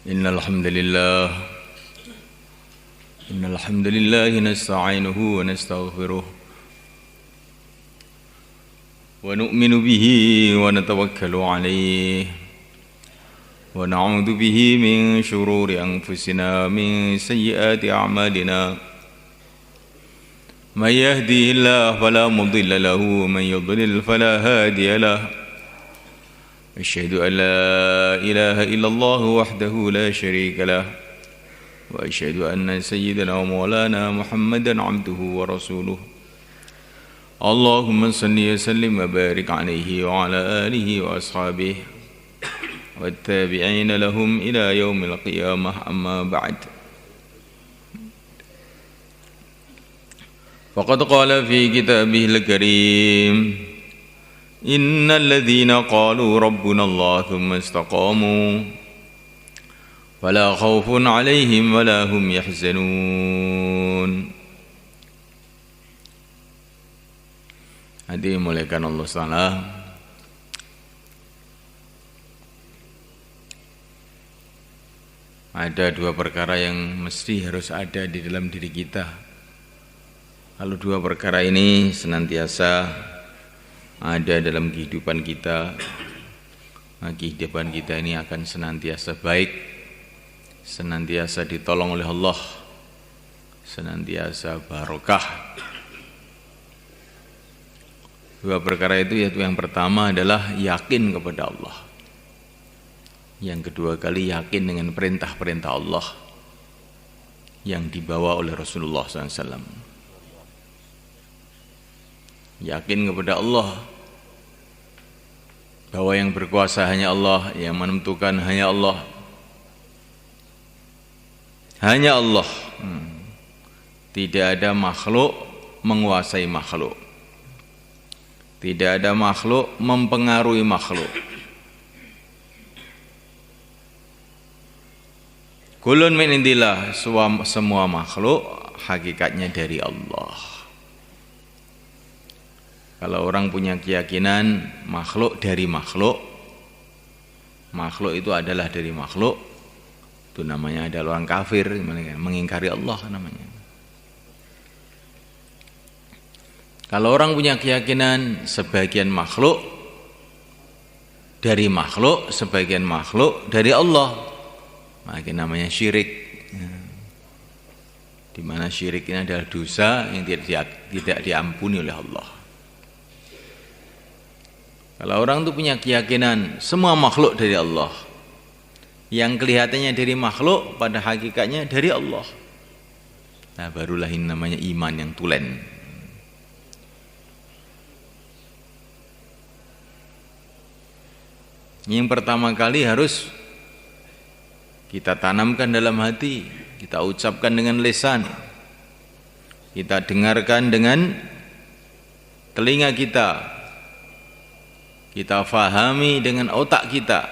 إن الحمد لله نستعينه ونستغفره ونؤمن به ونتوكل عليه ونعوذ به من شرور أنفسنا من سيئات أعمالنا من يهديه الله فلا مضل له ومن يضلل فلا هادي له أشهد أن لا إله إلا الله وحده لا شريك له وأشهد أن سيدنا ومولانا محمدا عبده ورسوله اللهم صل وسلم وبارك عليه وعلى آله وأصحابه والتابعين لهم إلى يوم القيامة أما بعد فقد قال في كتابه الكريم إن الذين قالوا ربنا الله ثم استقاموا فلا خوف عليهم ولا هم يحزنون. Hadirin muliakan Allah Ta'ala, ada dua perkara yang mesti harus ada di dalam diri kita. Kalau dua perkara ini senantiasa ada dalam kehidupan kita, kehidupan kita ini akan senantiasa baik, senantiasa ditolong oleh Allah, senantiasa barokah. Dua perkara itu yaitu yang pertama adalah yakin kepada Allah, yang kedua kali yakin dengan perintah-perintah Allah yang dibawa oleh Rasulullah SAW. Yakin kepada Allah bahwa yang berkuasa hanya Allah, yang menentukan hanya Allah, hanya Allah. Tidak ada makhluk menguasai makhluk, tidak ada makhluk mempengaruhi makhluk. Kulun min indillah, semua makhluk hakikatnya dari Allah. Kalau orang punya keyakinan makhluk dari makhluk, makhluk itu adalah dari makhluk, itu namanya adalah orang kafir, mengingkari Allah namanya. Kalau orang punya keyakinan sebagian makhluk dari makhluk, sebagian makhluk dari Allah, maka namanya syirik. Di mana syirik ini adalah dosa yang tidak diampuni oleh Allah. Kalau orang itu punya keyakinan semua makhluk dari Allah, yang kelihatannya dari makhluk pada hakikatnya dari Allah, nah barulah ini namanya iman yang tulen. Yang pertama kali harus kita tanamkan dalam hati, kita ucapkan dengan lisan, kita dengarkan dengan telinga kita, kita fahami dengan otak kita,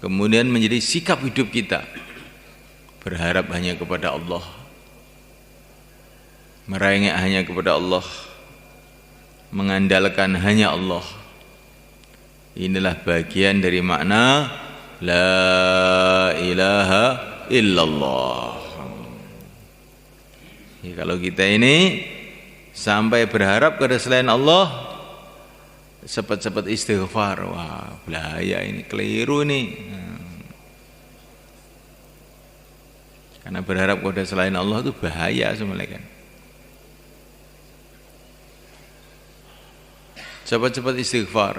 kemudian menjadi sikap hidup kita, berharap hanya kepada Allah, merengek hanya kepada Allah, mengandalkan hanya Allah. Inilah bagian dari makna La ilaha illallah. Ya, kalau kita ini sampai berharap kepada selain Allah, cepat-cepat istighfar. Wah, bahaya ini, keliru nih. Karena berharap kepada selain Allah itu bahaya sebenarnya kan. Cepat-cepat istighfar.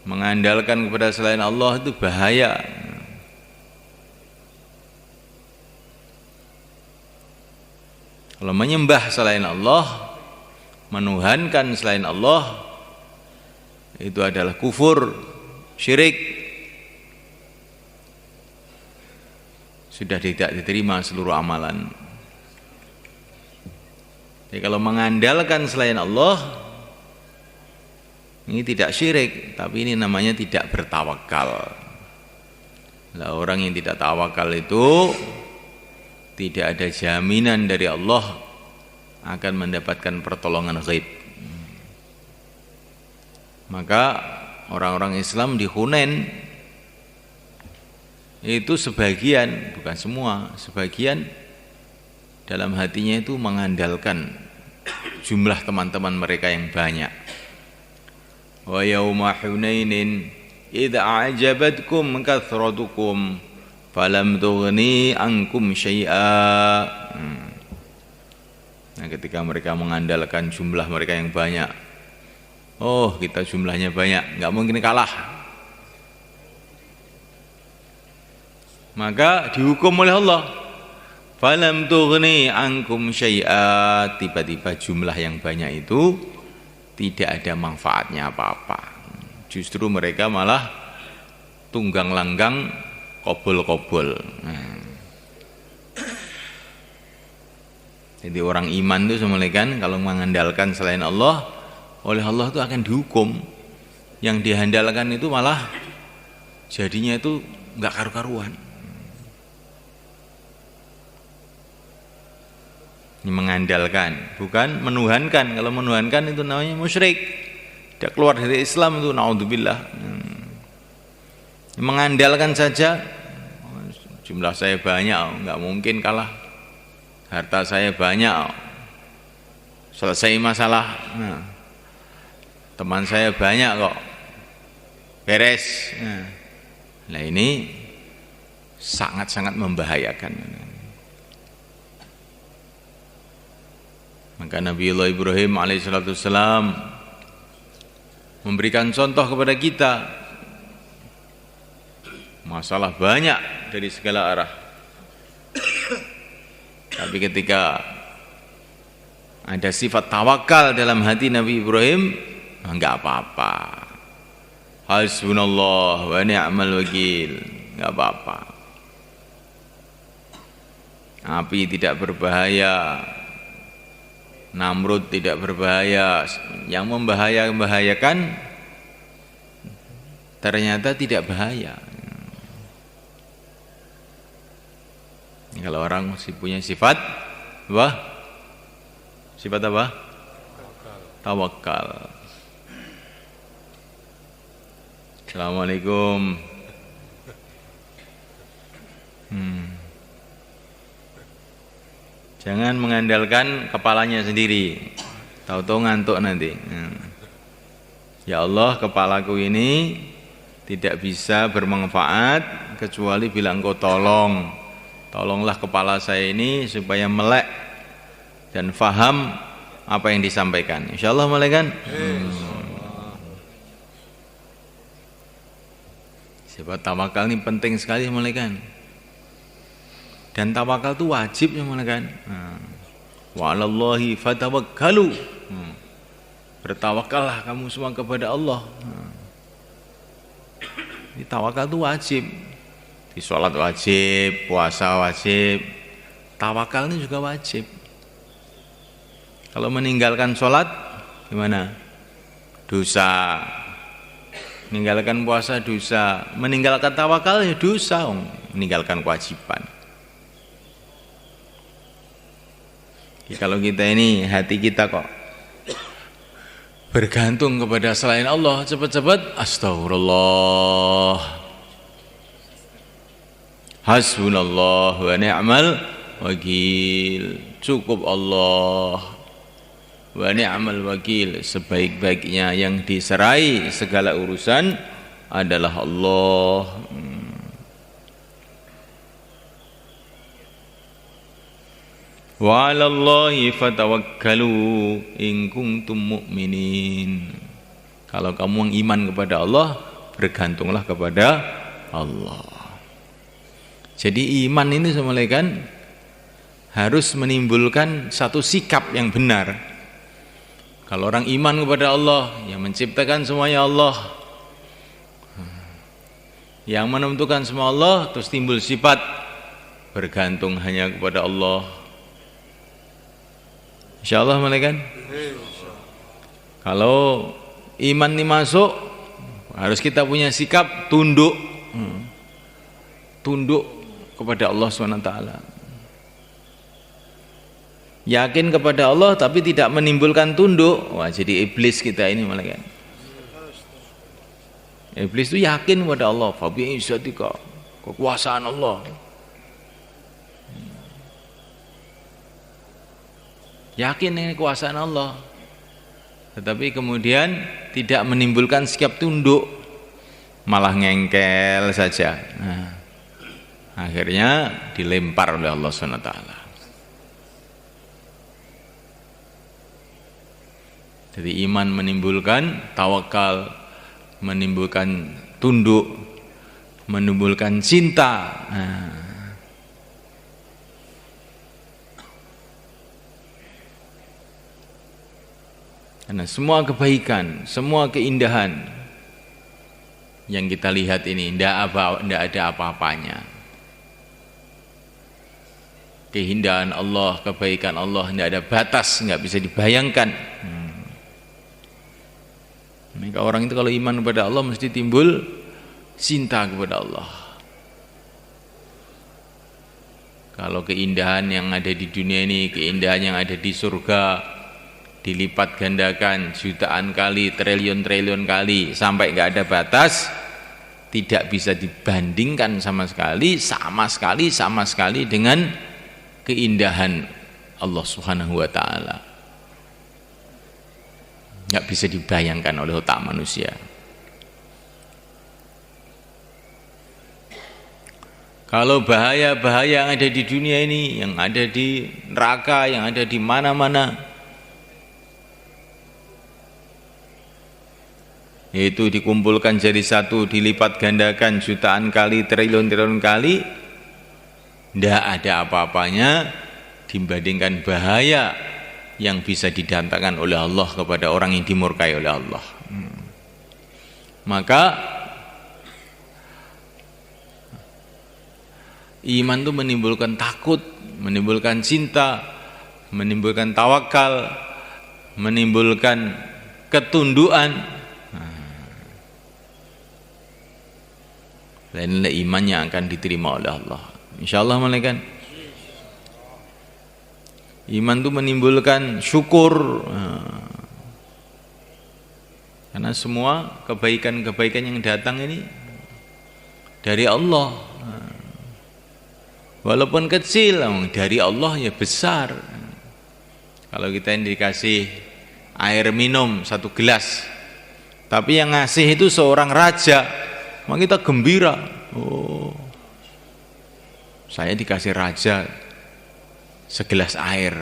Mengandalkan kepada selain Allah itu bahaya. Kalau menyembah selain Allah, menuhankan selain Allah, itu adalah kufur, syirik, sudah tidak diterima seluruh amalan. Jadi kalau mengandalkan selain Allah, ini tidak syirik, tapi ini namanya tidak bertawakal. Nah, orang yang tidak tawakal itu tidak ada jaminan dari Allah akan mendapatkan pertolongan ghaib. Maka orang-orang Islam di Hunain itu sebagian, bukan semua, sebagian dalam hatinya itu mengandalkan jumlah teman-teman mereka yang banyak. Wa yauma Hunainin idza a'jabatkum kathratukum falam tughni ankum syai'a. Nah, ketika mereka mengandalkan jumlah mereka yang banyak, oh kita jumlahnya banyak, nggak mungkin kalah, maka dihukum oleh Allah. Falam tughni ankum syai'a, tiba-tiba jumlah yang banyak itu tidak ada manfaatnya apa-apa. Justru mereka malah tunggang langgang, kobol-kobol. Jadi orang iman itu semuanya kalau mengandalkan selain Allah, oleh Allah itu akan dihukum. Yang diandalkan itu malah jadinya itu enggak karu-karuan. Ini mengandalkan, bukan menuhankan. Kalau menuhankan itu namanya musyrik. Tidak keluar dari Islam itu, naudzubillah. Mengandalkan saja, jumlah saya banyak, enggak mungkin kalah. Harta saya banyak, selesai masalah. Teman saya banyak kok, beres. Nah ini sangat-sangat membahayakan. Maka Nabiullah Ibrahim alaihissalam memberikan contoh kepada kita. Masalah banyak dari segala arah, tapi ketika ada sifat tawakal dalam hati Nabi Ibrahim, enggak apa-apa. Hasbunallah wa ni'mal wakil, enggak apa-apa. Api tidak berbahaya, Namrud tidak berbahaya, yang membahayakan ternyata tidak bahaya. Kalau orang masih punya sifat apa? Sifat apa? Tawakal. Assalamualaikum. Jangan mengandalkan kepalanya sendiri, tahu-tahu ngantuk nanti. Ya Allah, kepalaku ini tidak bisa bermanfaat kecuali bila Engkau tolong. Tolonglah kepala saya ini supaya melek dan faham apa yang disampaikan. Insyaallah melek kan? Sebab tawakal ini penting sekali melek kan? Dan tawakal itu wajib ya melek kan? Wa 'alallahi fatawakkalu. Bertawakallah kamu semua kepada Allah. Ini tawakal itu wajib. Di sholat wajib, puasa wajib, tawakal ini juga wajib. Kalau meninggalkan sholat gimana? Dosa. Meninggalkan puasa dosa. Meninggalkan tawakal ya dosa. Meninggalkan kewajiban. Jadi kalau kita ini hati kita kok bergantung kepada selain Allah, cepat-cepat astagfirullah. Hasbunallah wa ni'mal wakil. Cukup Allah wa ni'mal wakil. Sebaik-baiknya yang diserai segala urusan adalah Allah. Wa 'alallahi fatawakkalu in kuntum mu'minin. Kalau kamu iman kepada Allah, bergantunglah kepada Allah. Jadi iman ini semuanya kan harus menimbulkan satu sikap yang benar. Kalau orang iman kepada Allah, yang menciptakan semuanya Allah, yang menentukan semua Allah, terus timbul sifat bergantung hanya kepada Allah. Insyaallah malaikat. Kalau iman ini masuk, harus kita punya sikap tunduk. Tunduk kepada Allah SWT. Yakin kepada Allah tapi tidak menimbulkan tunduk, wah jadi iblis kita ini malaikat. Iblis itu yakin kepada Allah, fa bi izzatika, kekuasaan Allah. Yakin dengan kekuasaan Allah. Tetapi kemudian tidak menimbulkan sikap tunduk, malah ngengkel saja. Nah, akhirnya dilempar oleh Allah SWT. Jadi iman menimbulkan tawakal, menimbulkan tunduk, menimbulkan cinta. Nah, karena semua kebaikan, semua keindahan yang kita lihat ini tidak ada apa-apanya. Keindahan Allah, kebaikan Allah tidak ada batas, nggak bisa dibayangkan. Maka orang itu kalau iman kepada Allah mesti timbul cinta kepada Allah. Kalau keindahan yang ada di dunia ini, keindahan yang ada di surga dilipat gandakan jutaan kali, triliun-triliun kali sampai nggak ada batas, tidak bisa dibandingkan sama sekali dengan keindahan Allah Subhanahu wa taala. Nggak bisa dibayangkan oleh otak manusia. Kalau bahaya-bahaya yang ada di dunia ini, yang ada di neraka, yang ada di mana-mana, yaitu dikumpulkan jadi satu, dilipat gandakan jutaan kali, triliun-triliun kali, tidak ada apa-apanya dibandingkan bahaya yang bisa didatangkan oleh Allah kepada orang yang dimurkai oleh Allah. Maka iman itu menimbulkan takut, menimbulkan cinta, menimbulkan tawakal, menimbulkan ketundukan. Dan iman yang akan diterima oleh Allah. Insyaallah malaikat. Iman itu menimbulkan syukur. Karena semua kebaikan-kebaikan yang datang ini dari Allah. Walaupun kecil, dari Allah ya besar. Kalau kita ini dikasih air minum 1 gelas, tapi yang ngasih itu seorang raja, maka kita gembira. Oh, saya dikasih raja segelas air.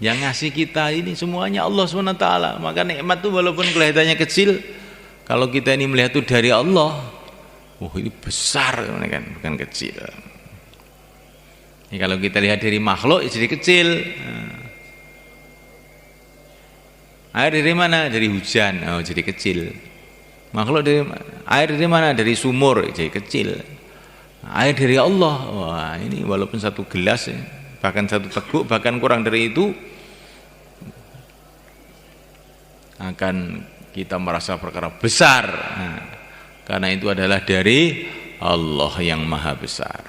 Yang ngasih kita ini semuanya Allah SWT. Maka nikmat itu walaupun kelihatannya kecil, kalau kita ini melihat itu dari Allah, ini besar kan, bukan kecil. Ini kalau kita lihat dari makhluk jadi kecil. Air dari mana? Dari hujan, jadi kecil. Makhluk dari air dari mana? Dari sumur, jadi kecil. Air dari Allah, wah ini walaupun 1 gelas, bahkan 1 teguk, bahkan kurang dari itu, akan kita merasa perkara besar. Karena itu adalah dari Allah yang maha besar.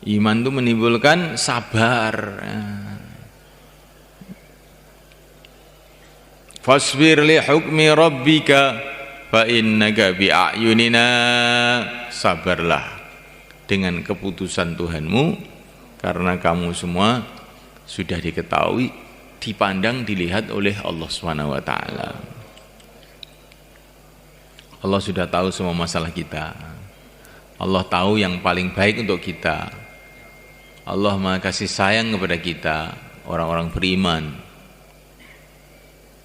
Iman itu menimbulkan sabar. Fasbir li hukmi rabbika fa innaka bi a'yunina. Sabarlah dengan keputusan Tuhanmu, karena kamu semua sudah diketahui, dipandang, dilihat oleh Allah Subhanahu wa taala. Allah sudah tahu semua masalah kita. Allah tahu yang paling baik untuk kita. Allah Maha kasih sayang kepada kita, orang-orang beriman.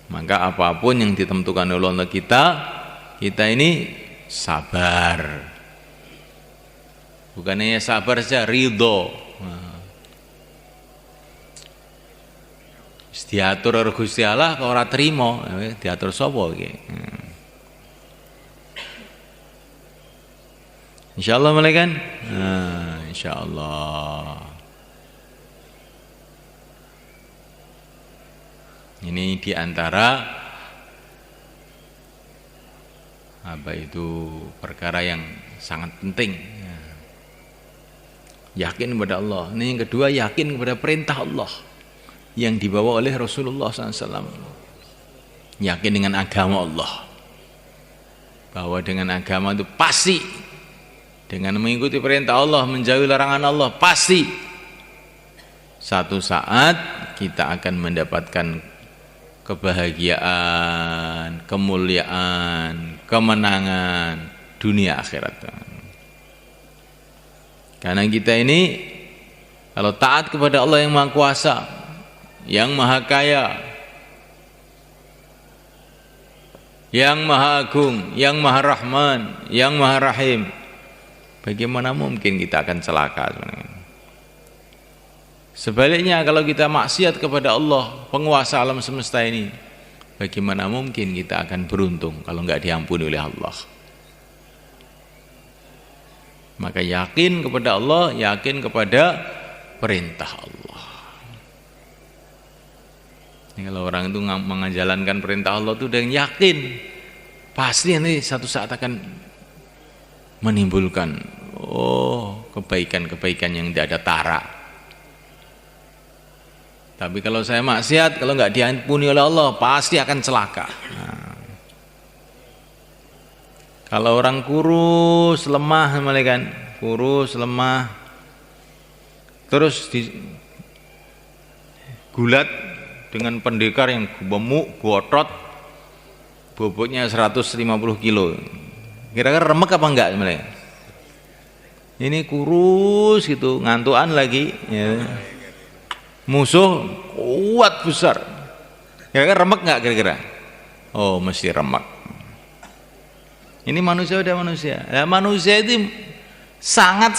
Maka apapun yang ditentukan oleh Allah kita ini sabar. Bukan hanya sabar saja, ridho. Diatur oleh Gusti Allah kok ora trimo, diatur sapa iki? Insyaallah malaikat. Insyaallah. Ini diantara perkara yang sangat penting. Yakin kepada Allah. Ini yang kedua, yakin kepada perintah Allah yang dibawa oleh Rasulullah SAW. Yakin dengan agama Allah. Bahwa dengan agama itu pasti, dengan mengikuti perintah Allah, menjauhi larangan Allah, pasti satu saat kita akan mendapatkan kebahagiaan, kemuliaan, kemenangan dunia akhirat. Karena kita ini kalau taat kepada Allah yang Maha Kuasa, yang Maha Kaya, yang Maha Agung, yang Maha Rahman, yang Maha Rahim, bagaimana mungkin kita akan celaka sebenarnya? Sebaliknya kalau kita maksiat kepada Allah, penguasa alam semesta ini, bagaimana mungkin kita akan beruntung kalau enggak diampuni oleh Allah? Maka yakin kepada Allah, yakin kepada perintah Allah. Ini kalau orang itu menjalankan perintah Allah itu dengan yakin, pasti nanti satu saat akan menimbulkan kebaikan-kebaikan yang tidak ada tara. Tapi kalau saya maksiat, kalau nggak diampuni oleh Allah, pasti akan celaka. Nah. Kalau orang kurus, lemah, kan, kurus, lemah, terus digulat dengan pendekar yang gemuk, gotot, bobotnya 150 kilo. Kira-kira remek apa enggak sebenarnya? Ini kurus gitu, ngantuan lagi. Ya. Musuh kuat besar. Kira-kira remek enggak kira-kira? Oh, mesti remek. Ini manusia udah manusia. Ya, manusia itu sangat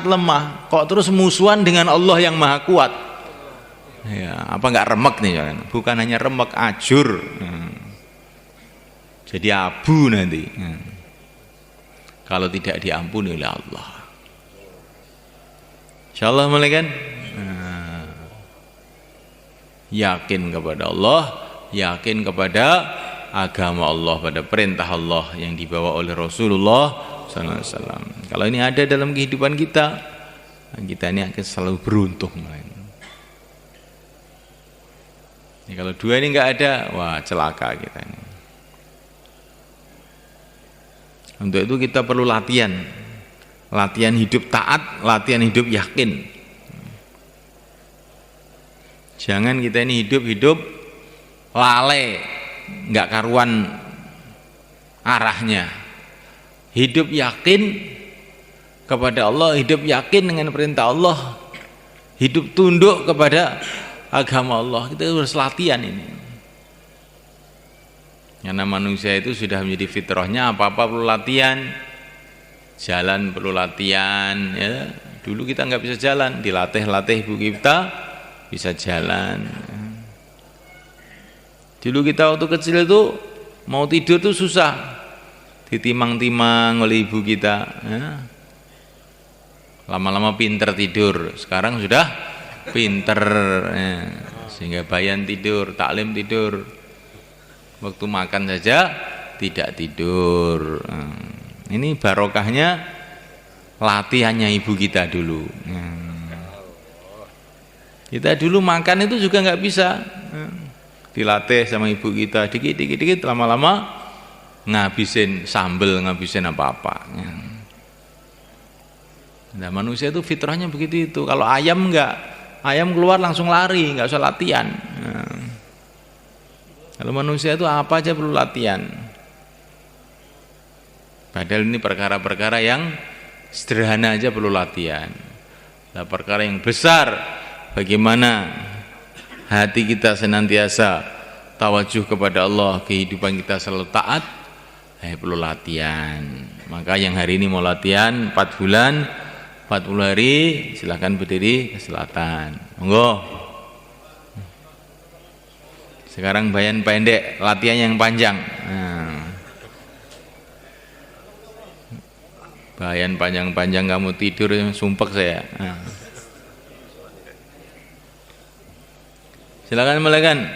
lemah. Kok terus musuhan dengan Allah yang Maha Kuat? Ya, apa enggak remek nih? Bukan hanya remek, ajur. Jadi abu nanti. Kalau tidak diampuni oleh Allah. Insyaallah malaikat. Yakin kepada Allah, yakin kepada agama Allah, pada perintah Allah yang dibawa oleh Rasulullah SAW. Kalau ini ada dalam kehidupan kita, kita ini akan selalu beruntung. Ini kalau dua ini nggak ada, wah celaka kita ini. Untuk itu kita perlu latihan hidup taat, latihan hidup yakin. Jangan kita ini hidup lalai, nggak karuan arahnya. Hidup yakin kepada Allah, hidup yakin dengan perintah Allah, hidup tunduk kepada agama Allah. Kita harus latihan ini. Karena manusia itu sudah menjadi fitrahnya, apa-apa perlu latihan. Jalan perlu latihan, ya. Dulu kita nggak bisa jalan, dilatih ibu kita bisa jalan. Dulu kita waktu kecil itu mau tidur tuh susah, ditimang-timang oleh ibu kita, ya. Lama-lama pinter tidur, sekarang sudah pinter, ya. Sehingga bayan tidur, taklim tidur, waktu makan saja tidak tidur. Ini barokahnya latihannya ibu kita dulu. Kita dulu makan itu juga nggak bisa, dilatih sama ibu kita dikit lama-lama ngabisin sambel, ngabisin apa-apa. Nah, manusia itu fitrahnya begitu itu. Kalau ayam enggak, ayam keluar langsung lari, nggak usah latihan. Kalau manusia itu apa aja perlu latihan. Padahal ini perkara-perkara yang sederhana aja perlu latihan. Nah, perkara yang besar, bagaimana hati kita senantiasa tawajuh kepada Allah, kehidupan kita selalu taat, perlu latihan. Maka yang hari ini mau latihan 4 bulan, 40 hari, silahkan berdiri ke selatan. Monggo. Sekarang bayan pendek, latihan yang panjang. Bayan panjang-panjang kamu tidur, sumpek saya. Silakan melakukan.